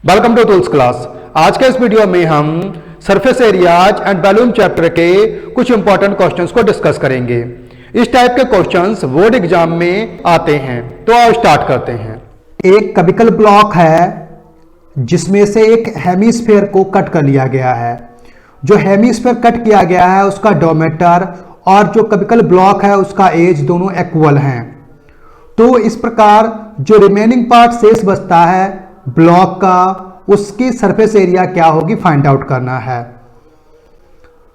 Welcome to tools class. आज के इस वीडियो में हम surface areas and volume chapter के कुछ इंपॉर्टेंट क्वेश्चंस को डिस्कस करेंगे। इस टाइप के क्वेश्चंस बोर्ड एग्जाम में आते हैं, तो आओ स्टार्ट करते हैं। एक कबिकल ब्लॉक है जिसमें से एक हेमीस्फेयर को कट कर लिया गया है। जो हेमीस्फेयर कट किया गया है उसका डायमीटर और जो कबिकल ब्लॉक है उसका एज दोनों इक्वल हैं। तो इस प्रकार जो रिमेनिंग पार्ट शेष बचता है ब्लॉक का, उसकी सरफेस एरिया क्या होगी फाइंड आउट करना है।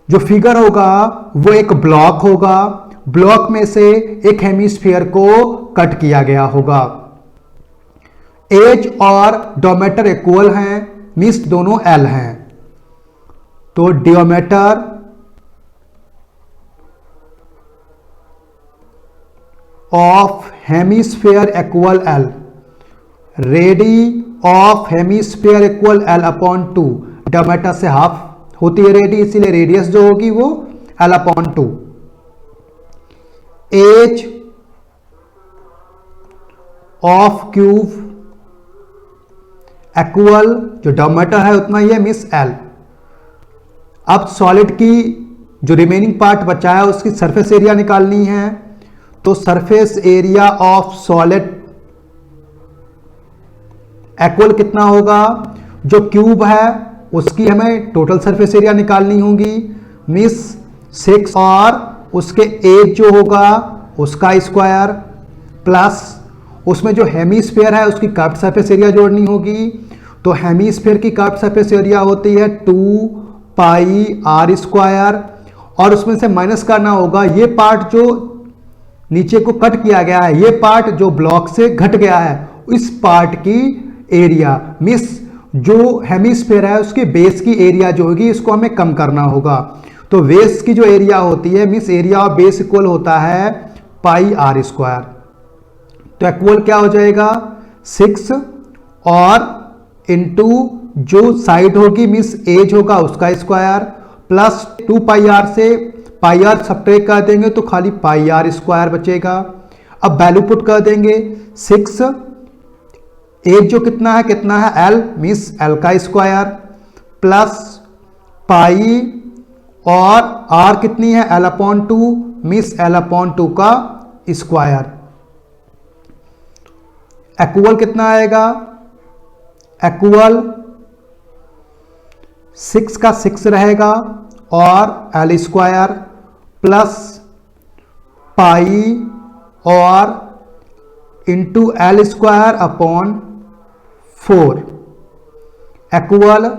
जो फिगर होगा वो एक ब्लॉक होगा, ब्लॉक में से एक हेमीस्फीयर को कट किया गया होगा। एज और डायमीटर इक्वल हैं, मींस दोनों एल हैं। तो diameter of hemisphere equal L, radii of hemisphere equal L upon 2। Diameter से हाफ होती है रेडी, इसीलिए रेडियस जो होगी वो L upon 2। Edge of cube equal, जो डायमीटर है उतना ही है, मिस एल। अब सॉलिड की जो रिमेनिंग पार्ट बचा है उसकी सरफेस एरिया निकालनी है। तो surface area of solid equal कितना होगा, जो क्यूब है उसकी हमें टोटल सरफेस एरिया निकालनी होगी, मिस 6 और उसके एज जो होगा उसका स्क्वायर प्लस उसमें जो हेमीस्फीयर है उसकी कर्व्ड सरफेस एरिया जोड़नी होगी। तो हेमीस्फीयर की कर्व्ड सरफेस एरिया होती है 2 पाई आर स्क्वायर, और उसमें से माइनस करना होगा ये पार्ट जो नीचे को कट किया गया है, ये पार्ट जो ब्लॉक से घट गया है, इस पार्ट की एरिया, मिस जो हेमीस्फीयर है उसके बेस की एरिया जो होगी इसको हमें कम करना होगा। तो बेस की जो एरिया होती है, miss area of base equal होता है पाई आर स्क्वायर। तो इक्वल क्या हो जाएगा 6 और इंटू जो साइड होगी मिस एज होगा उसका स्क्वायर प्लस 2 पाई आर से पाई आर सब्ट्रैक्ट कर देंगे तो खाली पाई आर स्क्वायर बचेगा। अब वैल्यू पुट कर देंगे 6, एज जो कितना है एल, मिस एल का स्क्वायर प्लस पाई और आर कितनी है L upon 2, miss L upon 2 का स्क्वायर। इक्वल कितना आएगा, इक्वल 6 का 6 रहेगा और एल स्क्वायर प्लस पाई और into L square upon 4 equal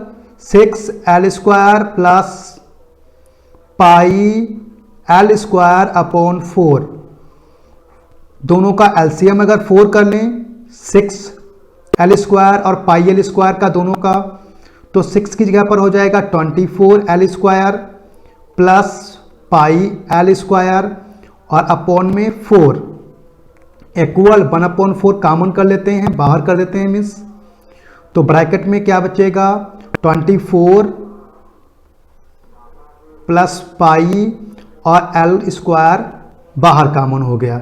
6 L square plus pi L square upon 4। दोनों का एलसीएम अगर 4 कर लें, 6 एल स्क्वायर और पाई एल स्क्वायर का दोनों का, तो 6 की जगह पर हो जाएगा 24 L square plus pi L square और अपॉन में 4 इक्वल 1/4 कॉमन कर लेते हैं, बाहर कर देते हैं मिस। तो ब्रैकेट में क्या बचेगा 24 प्लस पाई और एल स्क्वायर बाहर कॉमन हो गया।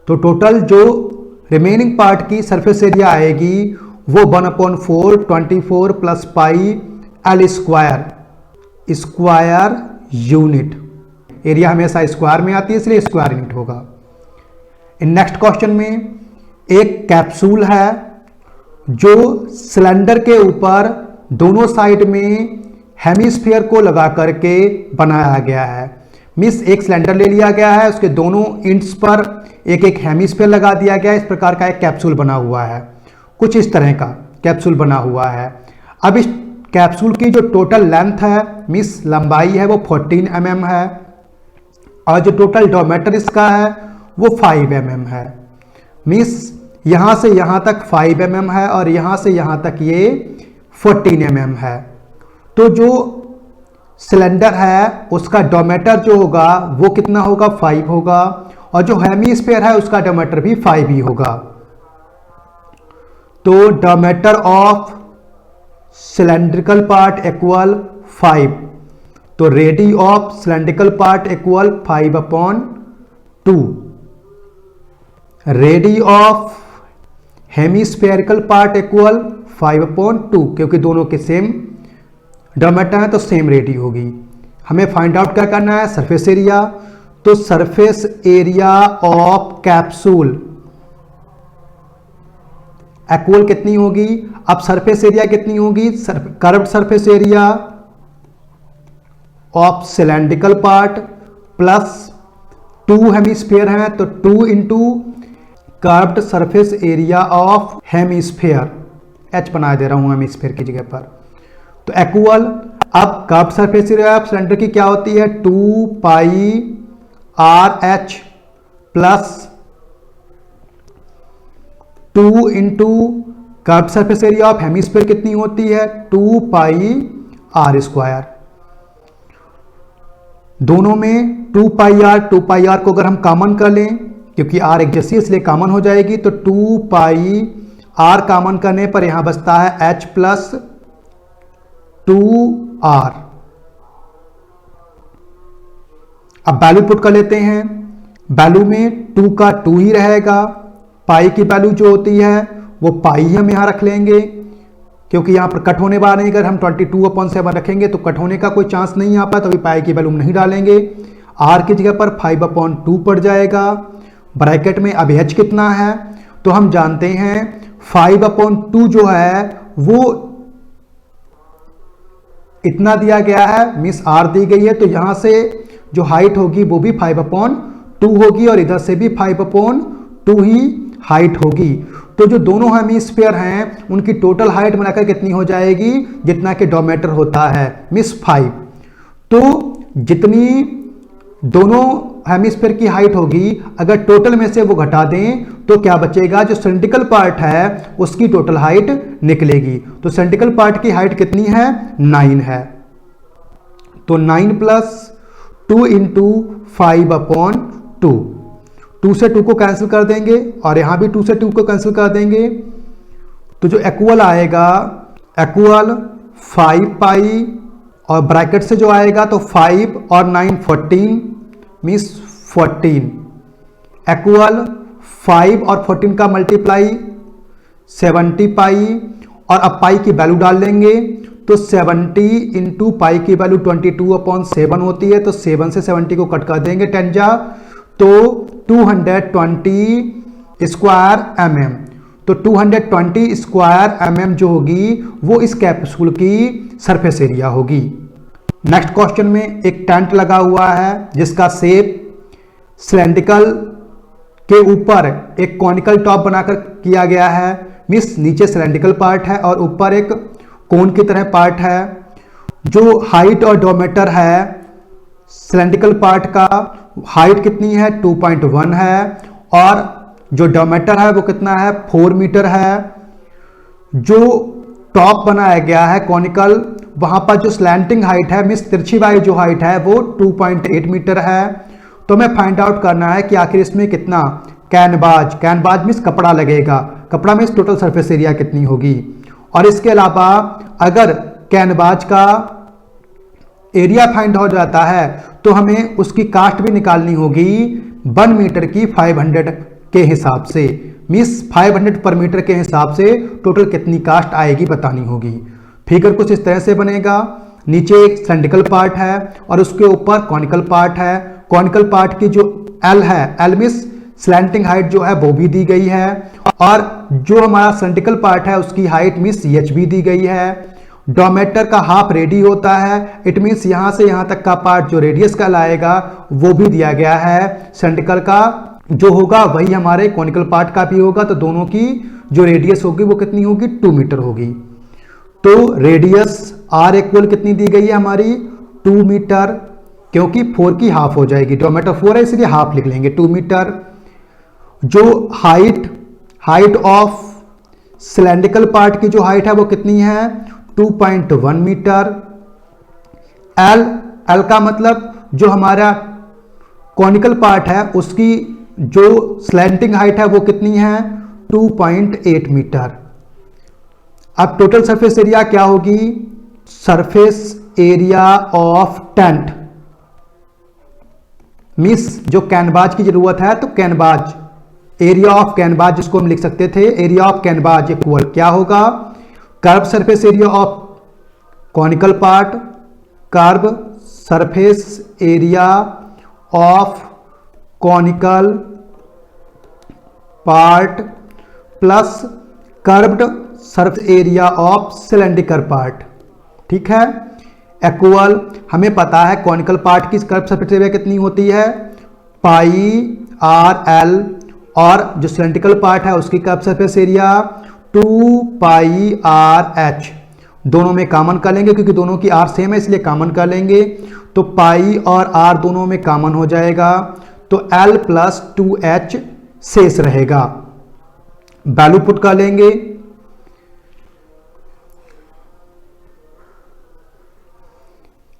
तो टोटल जो रिमेनिंग पार्ट की सरफेस एरिया आएगी वो 1/4 24 plus pi L square unit. Area हमेशा स्क्वायर में आती है इसलिए स्क्वायर यूनिट होगा। नेक्स्ट क्वेश्चन में एक कैप्सूल है जो सिलेंडर के ऊपर दोनों साइड में हेमीस्फीयर को लगा करके बनाया गया है। मिस एक सिलेंडर ले लिया गया है, उसके दोनों इंड्स पर एक एक हेमीस्फीयर लगा दिया गया है। इस प्रकार का एक कैप्सूल बना हुआ है, कुछ इस तरह का कैप्सूल बना हुआ है। अब इस कैप्सूल की जो टोटल लेंथ है मिस लंबाई है वो 14 mm है और जो टोटल डायमीटर इसका है वो 5 mm है। मिस यहां से यहां तक 5 mm है और यहां से यहां तक ये 14 mm है। तो जो सिलेंडर है उसका डायमीटर जो होगा वो कितना होगा 5 होगा और जो हेमीस्फीयर है उसका डायमीटर भी 5 ही होगा। तो diameter of cylindrical part equal 5, तो ready of cylindrical part equal 5/2। Ready of hemispherical part equal 5/2, क्योंकि दोनों के सेम डायमीटर है तो सेम रेडियस होगी। हमें फाइंड आउट क्या करना है, सरफेस एरिया। तो surface area of capsule equal कितनी होगी, अब सरफेस एरिया कितनी होगी, curved surface area of cylindrical part plus 2 hemisphere है तो 2 into curved surface area of hemisphere, H बना दे रहा हूं हेमिस्फीयर की जगह पर, तो इक्वल। अब curved surface area of cylinder की क्या होती है, 2 pi r h plus 2 into curved surface area of hemisphere कितनी होती है, 2 पाई आर स्क्वायर। दोनों में 2 पाई आर को अगर हम कॉमन कर लें, क्योंकि आर एक जैसी इसलिए कॉमन हो जाएगी, तो 2 पाई आर कॉमन करने पर यहां बचता है एच प्लस 2r। अब वैल्यू पुट कर लेते हैं, वैल्यू में 2 का 2 ही रहेगा, पाई की वैल्यू जो होती है वो पाई हम यहां रख लेंगे, क्योंकि यहां पर कट होने वाला नहीं, अगर हम 22/7 रखेंगे तो कट होने का कोई चांस नहीं यहाँ पर, तो अभी पाई की वैल्यू नहीं डालेंगे। r की जगह पर 5/2 पड़ जाएगा, ब्रैकेट में अब h कितना है, तो हम जानते हैं 5/2 जो है वो इतना दिया गया है, मिस r दी गई है, तो यहां से जो हाइट होगी वो भी 5/2 होगी और इधर से भी 5/2 ही हाइट होगी। तो जो दोनों हेमिस्फीयर हैं उनकी टोटल हाइट मिलाकर कितनी हो जाएगी, जितना कि डायमीटर होता है, मिस 5। तो जितनी दोनों हेमिस्फीयर की हाइट होगी, अगर टोटल में से वो घटा दें तो क्या बचेगा, जो सिलेंड्रिकल पार्ट है उसकी टोटल हाइट निकलेगी। तो सिलेंड्रिकल पार्ट की हाइट कितनी है, 9 है, तो 9 प्लस 2 इंटू 5/2, 2 से 2 को कैंसिल कर देंगे और यहां भी 2 से 2 को कैंसिल कर देंगे, तो जो इक्वल आएगा, इक्वल 5 पाई और ब्रैकेट से जो आएगा तो 5 और 9 14 मीन्स 14, इक्वल 5 और 14 का मल्टीप्लाई 70 पाई, और अब पाई की वैल्यू डाल लेंगे तो 70 इंटू पाई की वैल्यू 22/7 होती है, तो 7 से 70 को कट कर देंगे 10 जा, तो 220 स्क्वायर mm, तो 220 स्क्वायर mm जो होगी वो इस कैप्सूल की सरफेस एरिया होगी। नेक्स्ट क्वेश्चन में एक टेंट लगा हुआ है जिसका शेप सिलेंड्रिकल के ऊपर एक कॉनिकल टॉप बनाकर किया गया है, मींस नीचे सिलेंड्रिकल पार्ट है और ऊपर एक कोन की तरह पार्ट है। जो हाइट और डायमीटर है सिलेंड्रिकल पार्ट का, हाइट कितनी है 2.1 है और जो डायमीटर है वो कितना है 4 मीटर है। जो टॉप बनाया गया है कॉनिकल, वहां पर जो स्लैंटिंग हाइट है मींस तिरछी वाली जो हाइट है वो 2.8 मीटर है। तो हमें फाइंड आउट करना है कि आखिर इसमें कितना कैनवास, कैनवास मींस कपड़ा लगेगा, कपड़ा मींस टोटल सरफेस एरिया कितनी होगी। और इसके अलावा अगर कैनवास का एरिया फाइंड हो जाता है तो हमें उसकी कास्ट भी निकालनी होगी 1 मीटर की 500 के हिसाब से, मींस 500 पर मीटर के हिसाब से टोटल कितनी कास्ट आएगी बतानी होगी। फिगर कुछ इस तरह से बनेगा, नीचे एक सिलेंड्रिकल पार्ट है और उसके ऊपर कॉनिकल पार्ट है। कॉनिकल पार्ट की जो एल है, एल मींस स्लैंटिंग हाइट जो है वो भी दी गई है, और जो हमारा सिलेंड्रिकल पार्ट है उसकी हाइट मींस एच भी दी गई है। डायमीटर का हाफ रेडी होता है, इट मींस यहां से यहां तक का पार्ट जो रेडियस का लाएगा वो भी दिया गया है। सिलेंड्रिकल का जो होगा वही हमारे कॉनिकल पार्ट का भी होगा, तो दोनों की जो रेडियस होगी वो कितनी होगी 2 मीटर होगी। तो रेडियस आर इक्वल कितनी दी गई है हमारी 2 मीटर, क्योंकि 4 की हाफ हो जाएगी, डायमीटर 4 है इसलिए हाफ लिख लेंगे 2 मीटर। जो हाइट ऑफ सिलेंड्रिकल पार्ट की जो हाइट है वो कितनी है 2.1 मीटर। एल का मतलब जो हमारा कॉनिकल पार्ट है उसकी जो स्लैंटिंग हाइट है वो कितनी है 2.8 मीटर। अब टोटल सरफेस एरिया क्या होगी, surface area of tent means जो कैनवास की जरूरत है, तो कैनवास एरिया ऑफ कैनवास जिसको हम लिख सकते थे एरिया ऑफ कैनवास इक्वल क्या होगा curve surface area of conical part, curve surface area of conical part plus curved surface area of cylindrical part, ठीक है, इक्वल, हमें पता है कॉनिकल पार्ट की कर्व सरफेस एरिया कितनी होती है, पाई आर एल, और जो सिलेंड्रिकल पार्ट है उसकी curve surface area 2 pi r H. दोनों में कॉमन कर लेंगे क्योंकि दोनों की आर सेम है इसलिए कॉमन कर लेंगे, तो पाई और आर दोनों में कॉमन हो जाएगा, तो एल प्लस 2h शेष रहेगा। वैल्यू पुट कर लेंगे,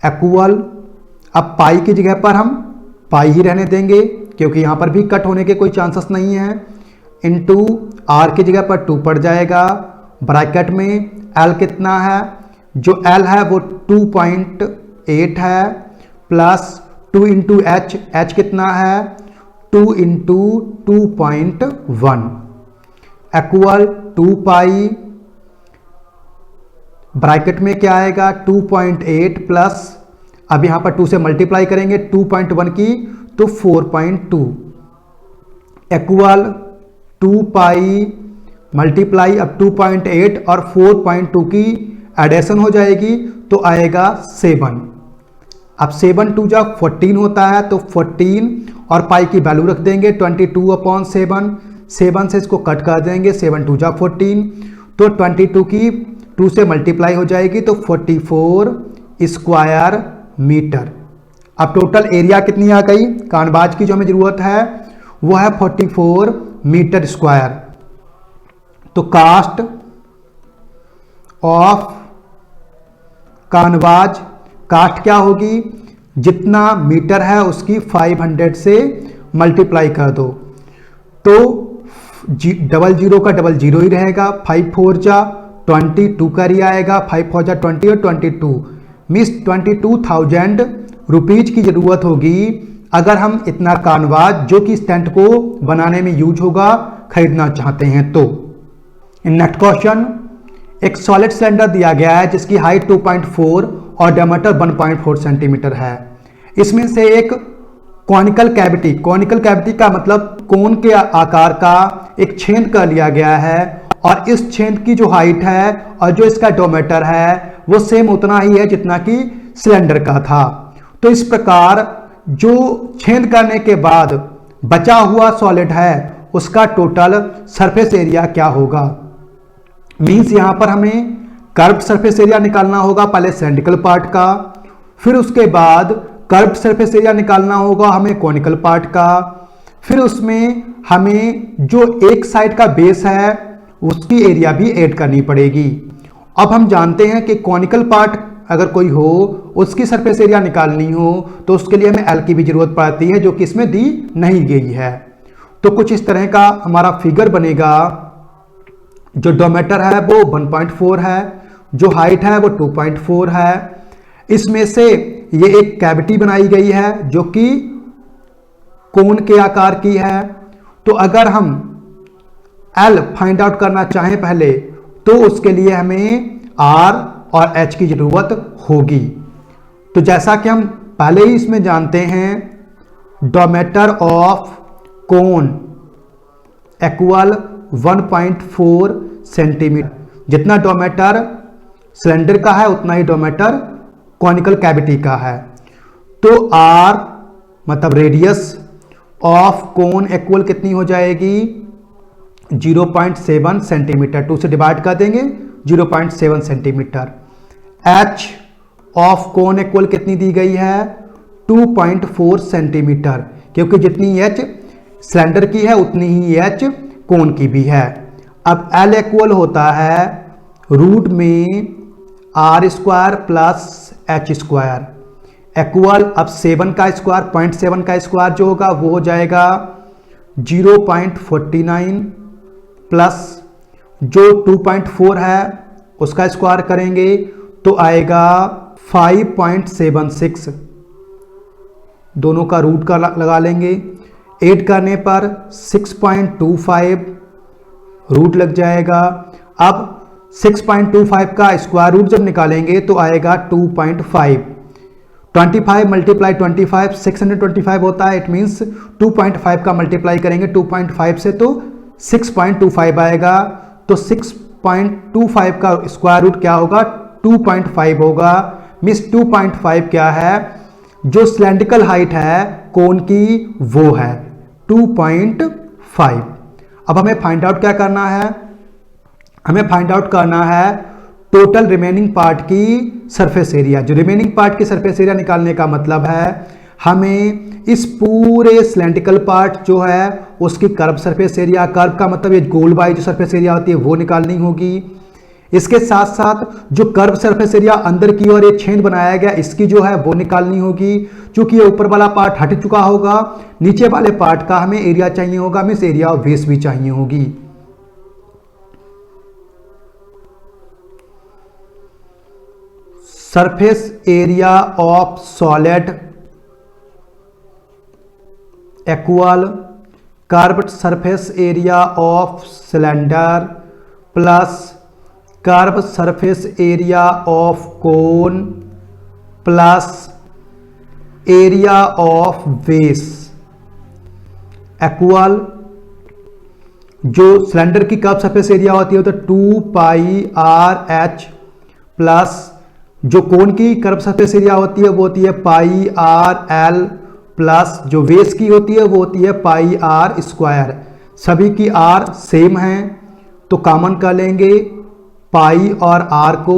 इक्वल, अब पाई की जगह पर हम पाई ही रहने देंगे क्योंकि यहां पर भी कट होने के कोई चांसेस नहीं है, इनटू आर की जगह पर 2 पड़ जाएगा, ब्रैकेट में एल कितना है, जो एल है वो 2.8 है, प्लस 2 इंटू एच, एच कितना है 2 इंटू 2.1 इक्वल 2 पाई, ब्रैकेट में क्या आएगा 2.8 प्लस, अब यहां पर 2 से मल्टीप्लाई करेंगे 2.1 की तो 4.2 इक्वल 2 पाई मल्टीप्लाई, अब 2.8 और 4.2 की एडिशन हो जाएगी तो आएगा 7। अब 7 2 जा 14 होता है, तो 14 और पाई की वैल्यू रख देंगे 22/7, 7 से इसको कट कर देंगे, 7 2 जा 14, तो 22 की 2 से मल्टीप्लाई हो जाएगी तो 44 स्क्वायर मीटर। अब टोटल एरिया कितनी आ गई, कानबाज की जो हमें जरूरत है वो है 44 मीटर स्क्वायर, तो कास्ट ऑफ कानबाज, कास्ट क्या होगी, जितना मीटर है उसकी 500 से मल्टीप्लाई कर दो, तो 00 का 00 ही रहेगा, 5 4 जा 22 का ही आएगा, 5 4 जा 20 और 22 मिस 22,000 रुपीज की जरूरत होगी अगर हम इतना कानवाज जो कि स्टेंट को बनाने में यूज होगा खरीदना चाहते हैं तो। नेक्स्ट क्वेश्चन, एक सॉलिड सिलेंडर दिया गया है जिसकी हाइट 2.4 और डायमीटर 1.4 सेंटीमीटर है। इसमें से एक कॉनिकल कैविटी, कॉनिकल कैविटी का मतलब कोन के आकार का एक छेद कर लिया गया है और इस छेद की जो हाइट है और जो इसका डायमीटर है वो सेम उतना ही है जितना कि सिलेंडर का था। तो इस प्रकार जो छेद करने के बाद बचा हुआ सॉलिड है उसका टोटल सरफेस एरिया क्या होगा। मींस यहां पर हमें कर्व्ड सरफेस एरिया निकालना होगा, पहले सिलेंड्रिकल पार्ट का, फिर उसके बाद कर्व्ड सरफेस एरिया निकालना होगा हमें कॉनिकल पार्ट का, फिर उसमें हमें जो एक साइड का बेस है उसकी एरिया भी ऐड करनी पड़ेगी। अब हम जानते हैं कि कॉनिकल पार्ट अगर कोई हो उसकी सरफेस एरिया निकालनी हो तो उसके लिए हमें एल की भी जरूरत पड़ती है जो कि इसमें दी नहीं गई है। तो कुछ इस तरह का हमारा फिगर बनेगा, जो डायमीटर है वो 1.4 है, जो हाइट है वो 2.4 है, इसमें से ये एक कैविटी बनाई गई है जो कि कोन के आकार की है। तो अगर हम एल फाइंड आउट करना चाहें पहले तो उसके लिए हमें आर और एच की जरूरत होगी। तो जैसा कि हम पहले ही इसमें जानते हैं diameter of cone equal 1.4 centimetre, जितना डायमीटर सिलेंडर का है उतना ही डायमीटर कॉनिकल कैविटी का है। तो आर मतलब रेडियस ऑफ कोन इक्वल कितनी हो जाएगी 0.7 सेंटीमीटर, 2 से डिवाइड कर देंगे 0.7 centimetre. H of cone equal कितनी दी गई है 2.4 सेंटीमीटर, क्योंकि जितनी एच सिलेंडर की है उतनी ही एच कोन की भी है। अब एल इक्वल होता है रूट में R square plus H square equal, अब 7 का स्क्वायर 0.7 का स्क्वायर जो होगा वो हो जाएगा 0.49 प्लस जो 2.4 है उसका स्क्वायर करेंगे तो आएगा 5.76, दोनों का रूट का लगा लेंगे, ऐड करने पर 6.25 रूट लग जाएगा। अब 6.25 का स्क्वायर रूट जब निकालेंगे तो आएगा 2.5। 25 मल्टीप्लाई 25 625 होता है। इट मीन्स 2.5 का मल्टीप्लाई करेंगे 2.5 से तो 6.25 आएगा। तो 6.25 का स्क्वायर रूट क्या होगा? 2.5 होगा। मीन्स 2.5 क्या है? जो सिलेंड्रिकल हाइट है कोन की वो है 2.5। अब हमें फाइंड आउट क्या करना है? हमें फाइंड आउट करना है टोटल रिमेनिंग पार्ट की सरफेस एरिया। जो रिमेनिंग पार्ट की सरफेस एरिया निकालने का मतलब है हमें इस पूरे सिलेंड्रिकल पार्ट जो है उसकी कर्व सरफेस एरिया, कर्व का मतलब ये गोल वाली जो सरफेस एरिया होती है वो निकालनी होगी। इसके साथ साथ जो कर्व सरफेस एरिया अंदर की ओर एक छेद बनाया गया इसकी जो है वो निकालनी होगी। क्योंकि ये ऊपर वाला पार्ट हट चुका होगा, नीचे वाले पार्ट का हमें एरिया चाहिए होगा, मीन्स एरिया ऑफ बेस भी चाहिए होगी। Surface area of solid equal curved surface area of cylinder plus curve surface area of cone plus area of base equal जो सिलेंडर की कर्व सरफेस एरिया होती है तो 2πr(h) प्लस जो कोन की कर्व सरफेस एरिया होती है वो होती है πr(l) प्लस जो बेस की होती है वो होती है πr²। सभी की r सेम है तो कॉमन कर लेंगे पाई और r को,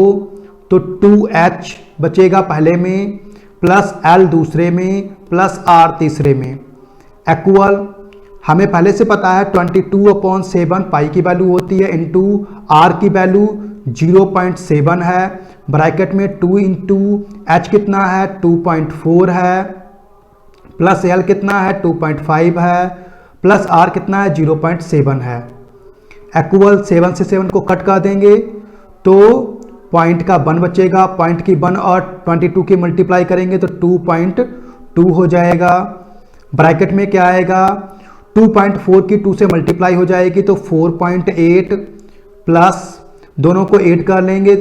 तो 2h बचेगा पहले में प्लस l दूसरे में प्लस r तीसरे में इक्वल हमें पहले से पता है 22/7 पाई की वैल्यू होती है इंटू r की वैल्यू 0.7 है। ब्रैकेट में 2 इंटू h कितना है 2.4 है प्लस l कितना है 2.5 है प्लस r कितना है 0.7 है इक्वल 7 से 7 को कट कर देंगे तो पॉइंट का 1 बचेगा। पॉइंट की 1 और 22 की मल्टीप्लाई करेंगे तो 2.2 हो जाएगा। ब्रैकेट में क्या आएगा 2.4 की 2 से मल्टीप्लाई हो जाएगी तो 4.8 प्लस दोनों को 8 कर लेंगे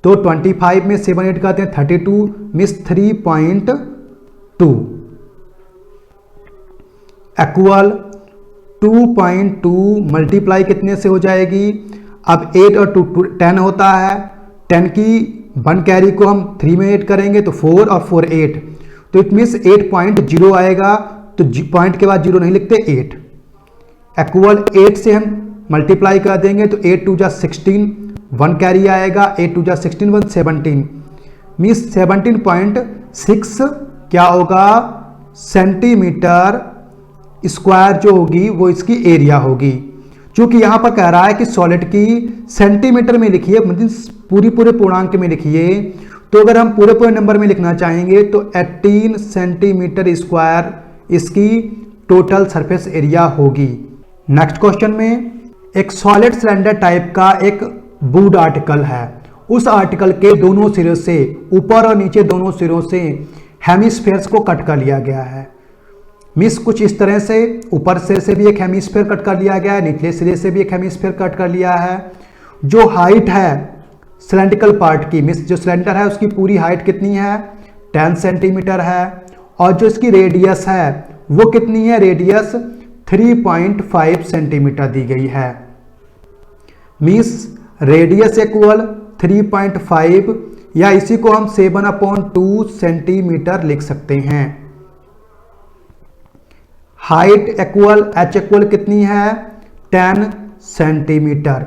तो 25 में 7 8 करते हैं 32 मीन्स 3.2 इक्वल 2.2 मल्टीप्लाई कितने से हो जाएगी? अब 8 और 2 10 होता है। 10 की 1 कैरी को हम 3 में 8 करेंगे तो 4 और 4 8 तो इट मीन्स 8.0 आएगा। तो पॉइंट के बाद 0 नहीं लिखते 8 इक्वल 8 से हम मल्टीप्लाई कर देंगे तो 8 2 जा 16 1 कैरी आएगा 8 2 जा 16 1 17 मीन्स 17.6 क्या होगा सेंटीमीटर स्क्वायर जो होगी वो इसकी एरिया होगी। चूंकि यहां पर कह रहा है कि सॉलिड की सेंटीमीटर में लिखिए मतलब पूरे पूर्णांक में लिखिए, तो अगर हम पूरे नंबर में लिखना चाहेंगे तो 18 सेंटीमीटर स्क्वायर इसकी टोटल सरफेस एरिया होगी। नेक्स्ट क्वेश्चन में एक सॉलिड सिलेंडर टाइप का एक वुड आर्टिकल है। उस आर्टिकल के दोनों सिरों से ऊपर और नीचे दोनों सिरों से हेमिस्फेयर्स को कट कर लिया गया है। मिस कुछ इस तरह से ऊपर से भी एक हेमिस्फेयर कट कर लिया गया है, निचले सिरे से भी एक हेमिस्फेयर कट कर लिया है। जो हाइट है सिलेंड्रिकल पार्ट की, मिस जो सिलेंडर है उसकी पूरी हाइट कितनी है 10 सेंटीमीटर है और जो इसकी रेडियस है वो कितनी है, रेडियस 3.5 सेंटीमीटर दी गई है। मिस रेडियस इक्वल 3.5 या इसी को हम 7/2 सेंटीमीटर लिख सकते हैं। हाइट इक्वल h इक्वल कितनी है 10 सेंटीमीटर।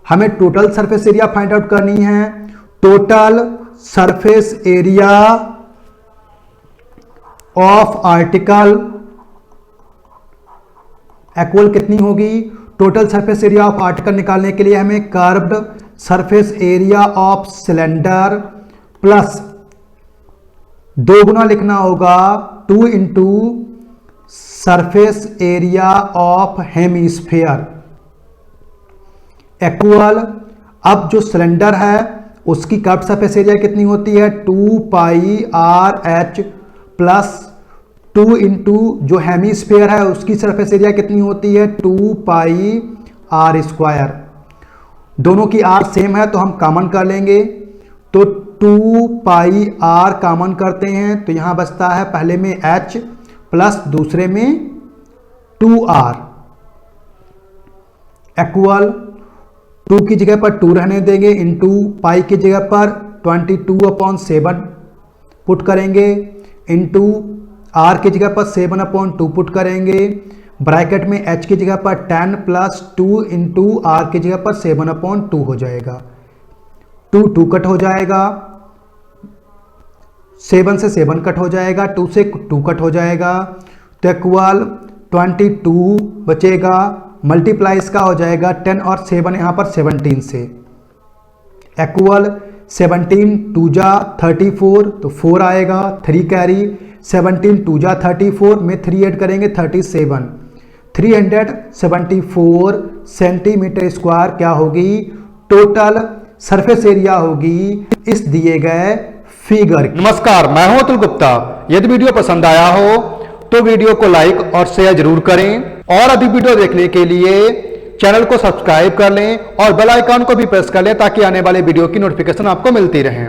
हमें total surface area find out करनी है। Total surface area of article equal कितनी होगी? Total surface area of article निकालने के लिए हमें curved surface area of cylinder plus 2 गुना लिखना होगा 2 into surface area of hemisphere equal, अब जो सिलेंडर है उसकी कर्व्ड सरफेस एरिया कितनी होती है 2πr(h) प्लस 2 इंटू जो हेमिस्फेयर है उसकी सरफेस एरिया कितनी होती है 2πr²। दोनों की आर सेम है तो हम कॉमन कर लेंगे, तो 2 पाई आर कॉमन करते हैं तो यहां बचता है पहले में h प्लस दूसरे में 2r इक्वल 2 की जगह पर 2 रहने देंगे, इंटू पाई की जगह पर 22/7 पुट करेंगे, इंटू आर की जगह पर 7/2 पुट करेंगे, ब्रैकेट में h की जगह पर 10 प्लस 2 इंटू आर की जगह पर 7/2 हो जाएगा। 2 कट हो जाएगा, 7 से 7 कट हो जाएगा, 2 से 2 कट हो जाएगा, तो इक्वल 22 बचेगा, मल्टीप्लाई इसका हो जाएगा 10 और 7 यहाँ पर 17 से, इक्वल 17 2 जा 34 तो 4 आएगा, 3 कैरी, 17 2 जा 34 में 3 ऐड करेंगे 37, 374 सेंटीमीटर स्क्वायर क्या होगी टोटल सरफेस एरिया होगी इस दिए गए फिगर। नमस्कार, मैं हूं अतुल गुप्ता। यदि वीडियो पसंद आया हो तो वीडियो को लाइक और शेयर जरूर करें और अधिक वीडियो देखने के लिए चैनल को सब्सक्राइब कर लें और बेल आइकन को भी प्रेस कर लें ताकि आने वाले वीडियो की नोटिफिकेशन आपको मिलती रहे।